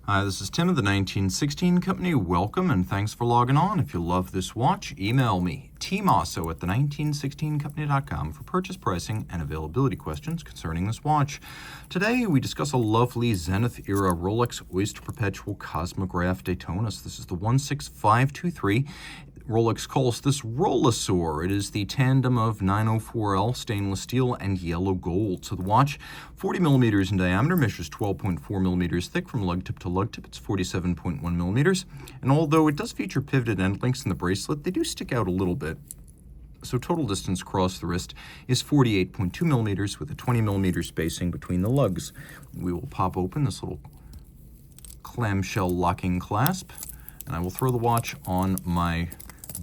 Hi, this is Tim of the 1916 Company. Welcome and thanks for logging on. If you love this watch, email me, Team Mosso at the1916company.com for purchase pricing and availability questions concerning this watch. Today, we discuss a lovely Zenith-Era Rolex Oyster Perpetual Cosmograph Daytona. So this is the 16523. Rolex calls this Rolesor. It is the tandem of 904L stainless steel and yellow gold. So the watch, 40 millimeters in diameter, measures 12.4 millimeters thick from lug tip to lug tip. It's 47.1 millimeters. And although it does feature pivoted end links in the bracelet, they do stick out a little bit. So total distance across the wrist is 48.2 millimeters with a 20 millimeter spacing between the lugs. We will pop open this little clamshell locking clasp, and I will throw the watch on my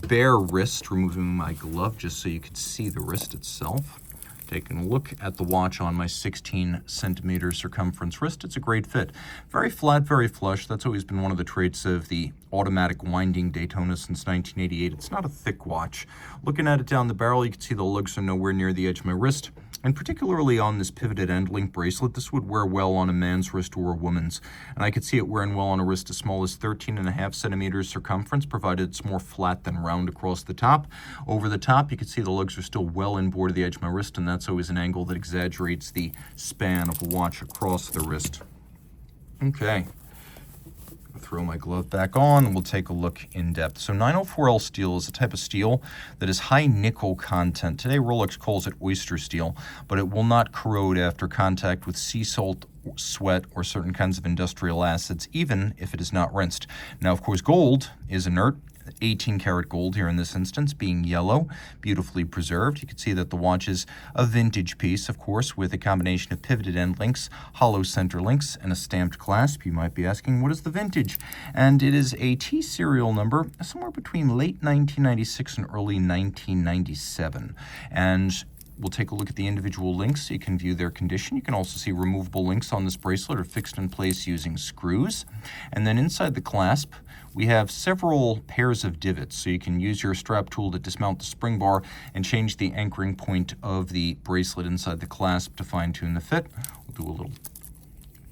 bare wrist, removing my glove just so you could see the wrist itself. Taking a look at the watch on my 16 centimeter circumference wrist, it's a great fit. Very flat, very flush. That's always been one of the traits of the automatic winding Daytona since 1988. It's not a thick watch. Looking at it down the barrel, you can see the lugs are nowhere near the edge of my wrist. And particularly on this pivoted end link bracelet, this would wear well on a man's wrist or a woman's. And I could see it wearing well on a wrist as small as 13.5 centimeters circumference, provided it's more flat than round across the top. Over the top, you can see the lugs are still well inboard of the edge of my wrist, and that's always an angle that exaggerates the span of a watch across the wrist. Okay. Throw my glove back on and we'll take a look in depth. So 904L steel is a type of steel that is high nickel content. Today Rolex calls it oyster steel, but it will not corrode after contact with sea salt, sweat, or certain kinds of industrial acids, even if it is not rinsed. Now, of course, gold is inert. 18 karat gold here in this instance, being yellow, beautifully preserved. You can see that the watch is a vintage piece, of course, with a combination of pivoted end links, hollow center links, and a stamped clasp. You might be asking, what is the vintage? And it is a T serial number somewhere between late 1996 and early 1997. And we'll take a look at the individual links so you can view their condition. You can also see removable links on this bracelet are fixed in place using screws. And then inside the clasp, we have several pairs of divots, so you can use your strap tool to dismount the spring bar and change the anchoring point of the bracelet inside the clasp to fine-tune the fit. We'll do a little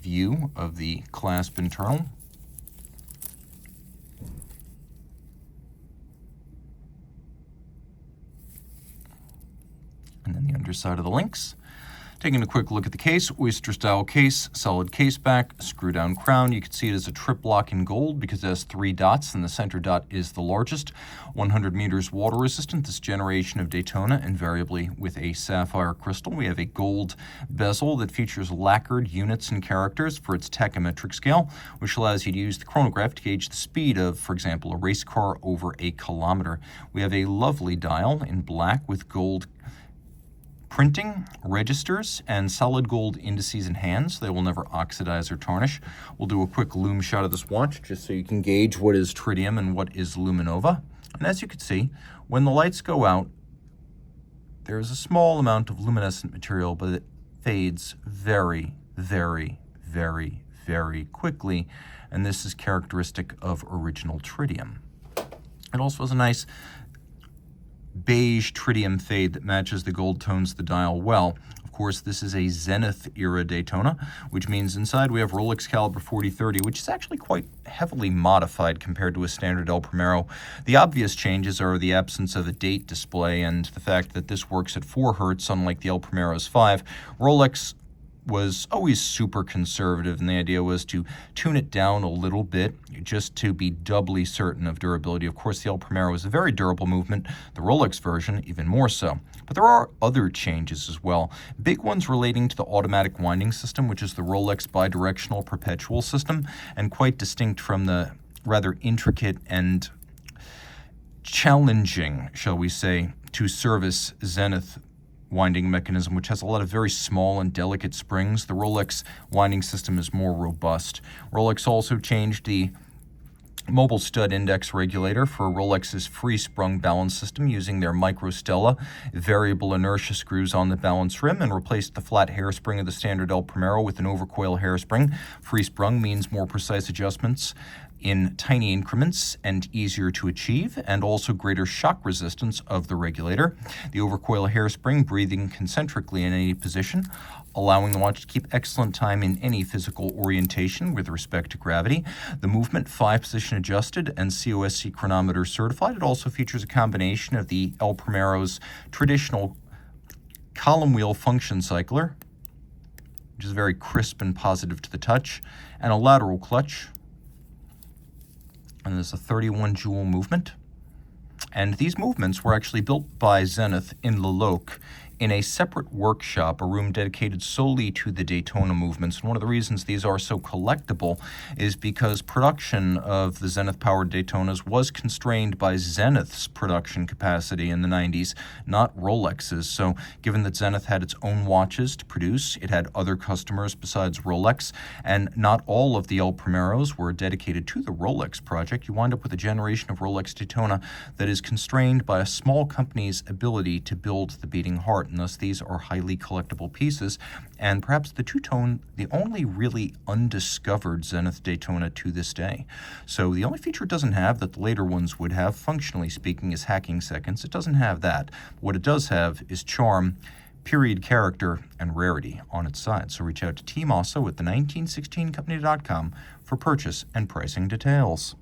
view of the clasp internal. And then the underside of the links. Taking a quick look at the case, oyster style case, solid case back, screw down crown. You can see it as a trip lock in gold because it has 3 dots and the center dot is the largest. 100 meters water resistant, this generation of Daytona, invariably with a sapphire crystal. We have a gold bezel that features lacquered units and characters for its tachymetric scale, which allows you to use the chronograph to gauge the speed of, for example, a race car over a kilometer. We have a lovely dial in black with gold printing, registers, and solid gold indices and hands. They will never oxidize or tarnish. We'll do a quick lume shot of this watch just so you can gauge what is tritium and what is luminova. And as you can see, when the lights go out, there is a small amount of luminescent material, but it fades very, very, very, very quickly. And this is characteristic of original tritium. It also has a nice beige tritium fade that matches the gold tones of the dial well. Of course, this is a Zenith-Era Daytona, which means inside we have Rolex caliber 4030, which is actually quite heavily modified compared to a standard El Primero. The obvious changes are the absence of a date display and the fact that this works at 4 Hertz, unlike the El Primero's 5. Rolex was always super conservative, and the idea was to tune it down a little bit just to be doubly certain of durability. Of course, the El Primero is a very durable movement, the Rolex version even more so. But there are other changes as well. Big ones relating to the automatic winding system, which is the Rolex bidirectional perpetual system, and quite distinct from the rather intricate and challenging, shall we say, to service Zenith winding mechanism, which has a lot of very small and delicate springs. The Rolex winding system is more robust. Rolex also changed the mobile stud index regulator for Rolex's free sprung balance system using their microstella variable inertia screws on the balance rim, and replaced the flat hairspring of the standard El Primero with an overcoil hairspring. Free sprung means more precise adjustments in tiny increments and easier to achieve, and also greater shock resistance of the regulator. The overcoil hairspring breathing concentrically in any position, allowing the watch to keep excellent time in any physical orientation with respect to gravity. The movement 5-position adjusted and COSC chronometer certified. It also features a combination of the El Primero's traditional column wheel function cycler, which is very crisp and positive to the touch, and a lateral clutch. And there's a 31 joule movement. And these movements were actually built by Zenith in Leloc in a separate workshop, a room dedicated solely to the Daytona movements. And one of the reasons these are so collectible is because production of the Zenith-powered Daytonas was constrained by Zenith's production capacity in the 90s, not Rolex's. So given that Zenith had its own watches to produce, it had other customers besides Rolex, and not all of the El Primeros were dedicated to the Rolex project. You wind up with a generation of Rolex Daytona that is constrained by a small company's ability to build the beating heart. And thus these are highly collectible pieces, and perhaps the two-tone, the only really undiscovered Zenith Daytona to this day. So the only feature it doesn't have that the later ones would have, functionally speaking, is hacking seconds. It doesn't have that. What it does have is charm, period character, and rarity on its side. So reach out to Team Mosso at the1916company.com for purchase and pricing details.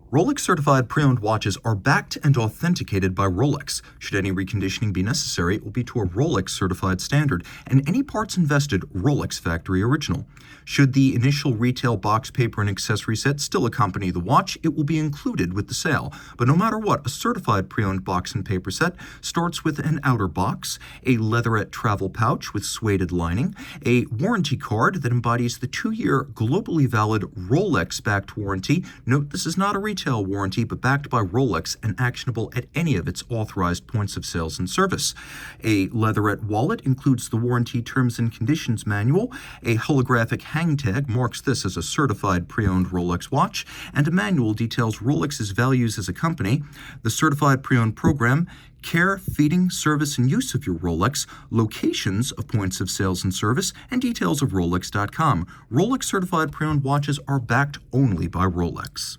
Rolex certified pre-owned watches are backed and authenticated by Rolex. Should any reconditioning be necessary, it will be to a Rolex certified standard, and any parts invested Rolex factory original. Should the initial retail box, paper, and accessory set still accompany the watch, it will be included with the sale. But no matter what, a certified pre-owned box and paper set starts with an outer box, a leatherette travel pouch with suede lining, a warranty card that embodies the 2-year globally valid Rolex-backed warranty. Note, this is not a retail warranty, but backed by Rolex and actionable at any of its authorized points of sales and service. A leatherette wallet includes the warranty terms and conditions manual. A holographic hang tag marks this as a certified pre-owned Rolex watch, and a manual details Rolex's values as a company. The certified pre-owned program: care, feeding, service, and use of your Rolex, locations of points of sales and service, and details of Rolex.com. Rolex certified pre-owned watches are backed only by Rolex.